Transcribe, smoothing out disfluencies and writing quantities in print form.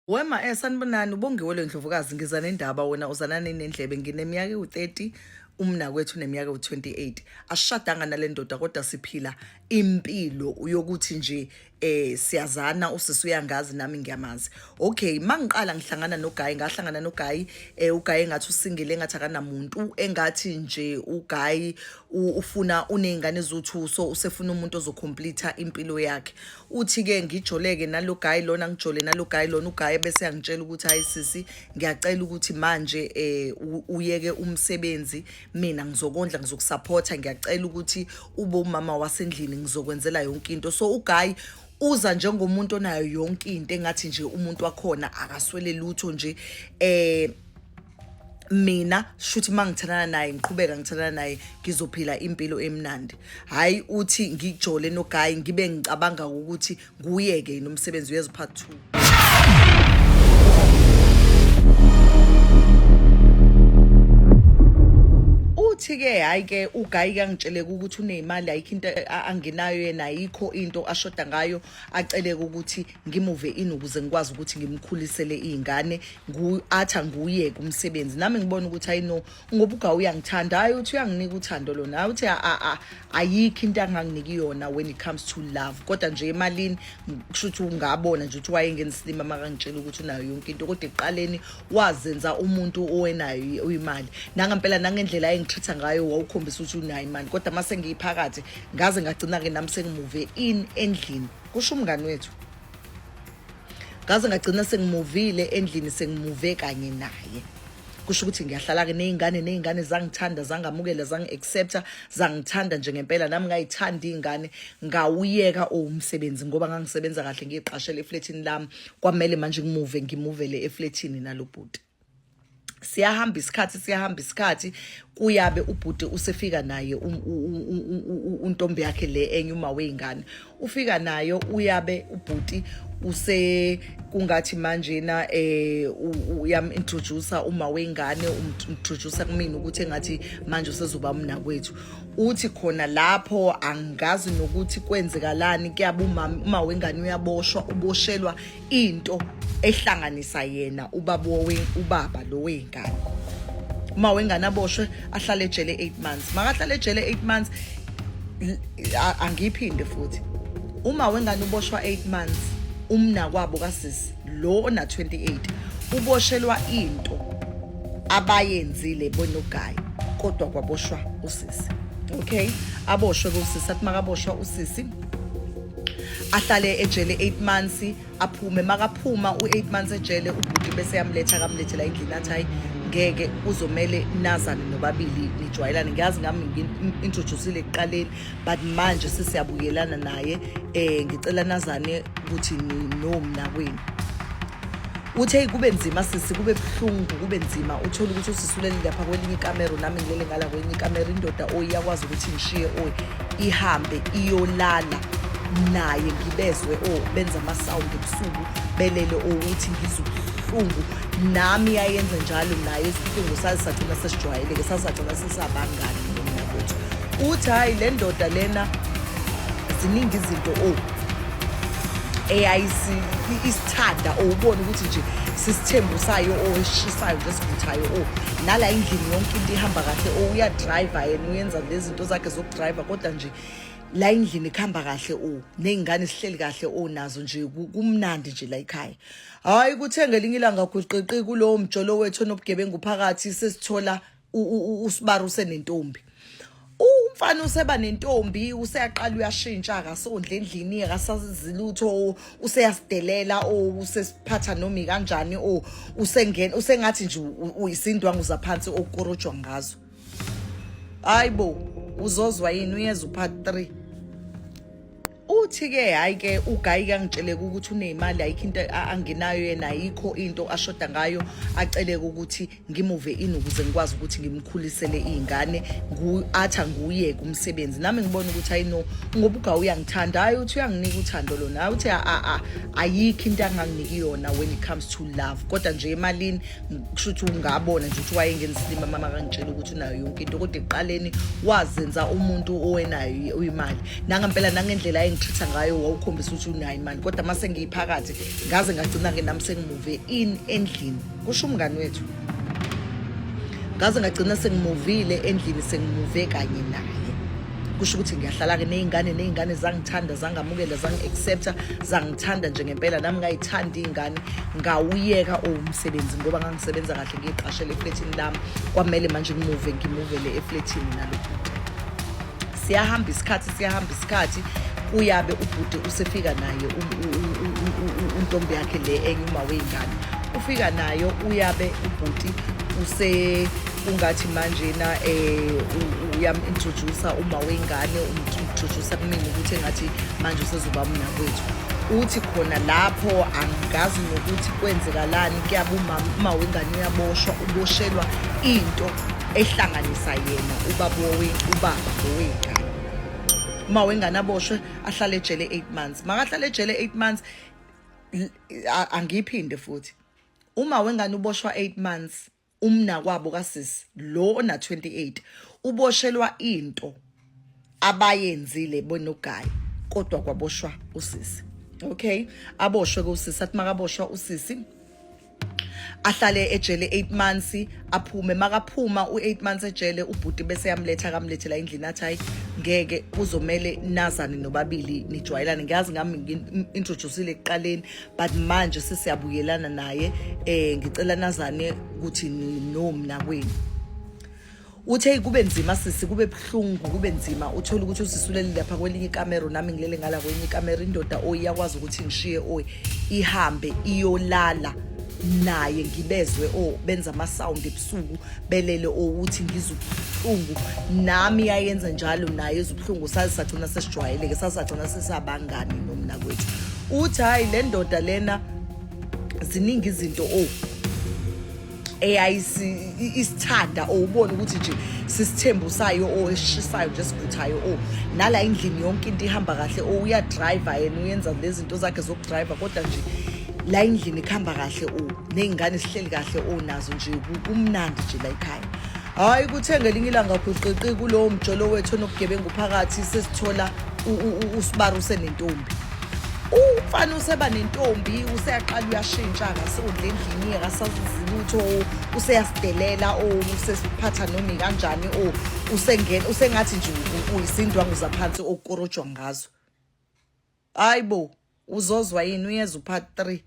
Wema sanibonani ubongiwe le Ndlovukazi ngiza nendaba wena uzanani nendlebe ngineminyaka ewu30 umnakwethu uneminyaka ewu28 asishadanga nale ndoda kodwa siphila impilo yokuthi nje siyazana usisi uyangazi nami ngiyamazi. Okay, mangiqala ngihlangana noGuy ngahlangana noGuy uGuy engathi usingile engathi akanamuntu engathi nje uGuy ufuna unezingane ezuthuso usefuna umuntu ozocomplete impilo yakhe. Uthi ke ngijoleke nalo Guy lona ngijole nalo Guy lona uGuy bese yangitshela ukuthi hayi sisi ngiyacela ukuthi manje uyeke umsebenzi mina ngizokondla ngizokusupporta ngiyacela ukuthi ube umama wasendlini ngizokwenzela yonke into. So uGuy uza njengomuntu onayo yonke into engathi nje umuntu wakhona akaswele lutho nje mina shuthi mangithandana naye ngiqhubeka ngithandana naye ngizophila impilo emnandi. Hayi uthi ngijole noGuy ngibe ngicabanga ukuthi nguyeke nomsebenzi uyeza part 2. Uthi ke hayi ke uGuy kangitsheleka ukuthi unezimali ayikho into angenayo yena ayikho into ashoda ngayo aceleke ukuthi ngimuve ini ukuze ngikwazi ukuthi ngimkhulisele izingane atha nguyeke umsebenzi nami ngibona ukuthi ayino ngoba uGuy uyangithanda hayi uthi uyanginika uthando lona uthi ayikho into anganginiki yona when it comes to love kodwa nje emalini kushuthi ungabona nje ukuthi wayengenisima makangitshela ukuthi unayo yonke into kodwa eqaleni wazenza umuntu owenayo imali nangempela nangendlela engitreatha ngayo wawukhombisa ukuthi unayo imali kodwa mase ngiyiphakathi ngaze ngagcina ke nami sengimuve endlini kusho umngani wethu ngaze ngagcina sengimuvile endlini sengimuve kanye naye kusho ukuthi ngiyahlala ke nezingane zangithanda zangamukela zangiaccepta zangithanda nje ngempela nami ngayithanda izingane ngawuyeka umsebenzi ngoba ngangisebenza kahle ngiqashela eflatini lami kwamele manje ngimuvele eflatini nalobhuti. Siyahamba isikhathi kuyabe ubhuti usefika naye untombi yakhe le enye uma wezingane ufika nayo uyabe ubhuti kungathi manje na uyam introduce uma wezingane introduce kumina ukuthi engathi manje usezoba umnakwethu. Uthi khona lapho angazi nokuthi kwenzekalani kuyabe uma wengane uyaboshwa uboshelwa into ehlanganisa yena ubaba lo wengane. Uma wengane aboshwe ahlale ejele 8 months makahlale ejele 8 months angiphinde futhi uma wengane uboshwa 8 months umna kwabo kasisi lo na 28 uboshelwa into abayenzile bonoGuy kodwa kwaboshwa usisi. Okay, aboshwe usisi athi makaboshwa usisi ahlale ejele 8 months aphume makaphuma u8 months ejele ubhuti bese kamlethela endlini athi hayi ngeke uzomele nazane nobabili nijwayelane ngiyazi ngami ngintroduceile ekuqaleni but manje sisiyabuyelana naye ngicela nazane ukuthi nomna kwenu. Uthe kube nzima sisi kube buhlungu kube nzima uthola ukuthi usisulele lapha kwelinye ikamera nami ngilele ngala kwelinye ikamera indoda oyakwazi ukuthi ngishiye ihambe iyolala naye ngibezwe benza amasound ebusuku belele ukuthi ngizuhlungu nami yayenza njalo naye isihlungu sasagcina sesijwayeleke sasagcina sesabangani nomnakwethu. Uthi hayi le ndoda lena ziningi izinto isithanda ubone ukuthi nje sisithembusayo eshisayo nje sivuthayo nala endlini yonke into ihamba kahle uyadriver yena uyenza lezi zinto zakhe zokudriver kodwa nje la endlini ikhamba kahle nezingane sihleli kahle nazo nje kumnandi nje la ekhaya. Hayi kuthenge linye ilanga kuqiqi kulowo mjolo wethu onobugebengu phakathi sesithola usibaru senentombi. Umfana useba nentombi useyaqala uyashintsha akasondla endlini akasazilutho useyasidelela usesiphatha nomi kanjani usengena usengathi nje uyisindwangu zaphansi okorojwa ngazo. Hayibo uzozwa yini uyeza upart 3. Uthi ke hayi ke uGuy kangitsheleka ukuthi unezimali ayikho into angenayo yena ayikho into ashoda ngayo aceleke ukuthi ngimuve ini ukuze ngikwazi ukuthi ngimkhulisele izingane atha nguyeke umsebenzi nami ngibona ukuthi ayino ngoba uGuy uyangithanda hayi uthi uyanginika uthando lona uthi ayikho into anganginiki yona when it comes to love kodwa nje emalini kushuthi ungabona nje ukuthi wayengenisima mama kangitshela ukuthi unayo yonke into kodwa eqaleni wazenza umuntu owenayo imali nangempela nangendlela wangitreat ngayo wawukhombisa ukuthi unayo imali kodwa mase ngiyiphakathi ngaze ngagcina ke nami sengimuve in endlini kusho umngani wethu ngaze ngagcina sengimuvile endlini sengimuve kanye naye kusho ukuthi ngiyahlala ke nezingane zangithanda zangamukela zangiaccepta zangithanda nje ngempela nami ngayithanda izingane ngawuyeka umsebenzi ngoba ngangisebenza kahle ngiqashele eflatini lami kwamele manje ngimuvele eflatini nalokho siyahamba isikhathi uyabe ubhuti usefika naye untombi yakhe le enye uma weyingane ufika nayo uyabe ubhuti ungathi manje na uyam-introduce uma wengane introduce kumina ukuthi engathi manje usezoba mina kwethu uthi khona lapho angazi nokuthi kwenzekalani kuyaba uma wengane uyaboshwa uboshelwa into ehlanganisa yena ubaba wengane uma wengane aboshwe ahlale ejele 8 months makahlale ejele 8 months angiphinde futhi uma wengane uboshwa 8 months umna kwabo kasisi lo ona 28 uboshelwa into abayenzile bonogayi kodwa kwaboshwa usisi okay aboshwe kusisi athi makaboshwa usisi ahlale ejele 8 months aphume makaphuma u8 months ejele ubhuti bese kamlethela endlini athi hayi ngeke kuzomela nazane nobabili nijwayelane ngiyazi ngami introduceile ekuqaleni but manje sesiyabuyelana naye ngicela nazane ukuthi nomna kwenu uthe kube nzima sisi kube buhlungu kube nzima uthola ukuthi usisulele lapha kwelinye ikamera nami ngilele ngala kwelinye ikamera indoda oyakwazi ukuthi ngishiye ihambe iyolala naye ngibezwe benza ama sound ebusuku belele ukuthi ngizubuhlungu nami yayenza njalo naye ezubuhlungu sagcina sesijwayeleke sagcina sesabangani nomna kwethu uthi hayi le ndoda lena ziningi izinto isithanda ubone ukuthi nje sisithembusayo eshishayo nje siguthayo nala endlini yonke into ihamba kahle uya driver yena uyenza lezi zinto zakhe zokudriver kodwa nje la endlini ikhamba kahle nezingane sihleli kahle nazo nje kumnandi nje la ekhaya hayi kuthenga elinye ilanga kuqiqi kulowo mjolo wethu onokugebengu phakathi sesithola usibaru senentombi ufana useba nentombi useyaqala uyashintsha akasondla endlini akasazizilutho useyasidelela usesiphatha noma kanjani usengena usengathi nje uyisindwangu zaphansi okukorojwa ngazo hayibo uzozwa yini uyeza upart 3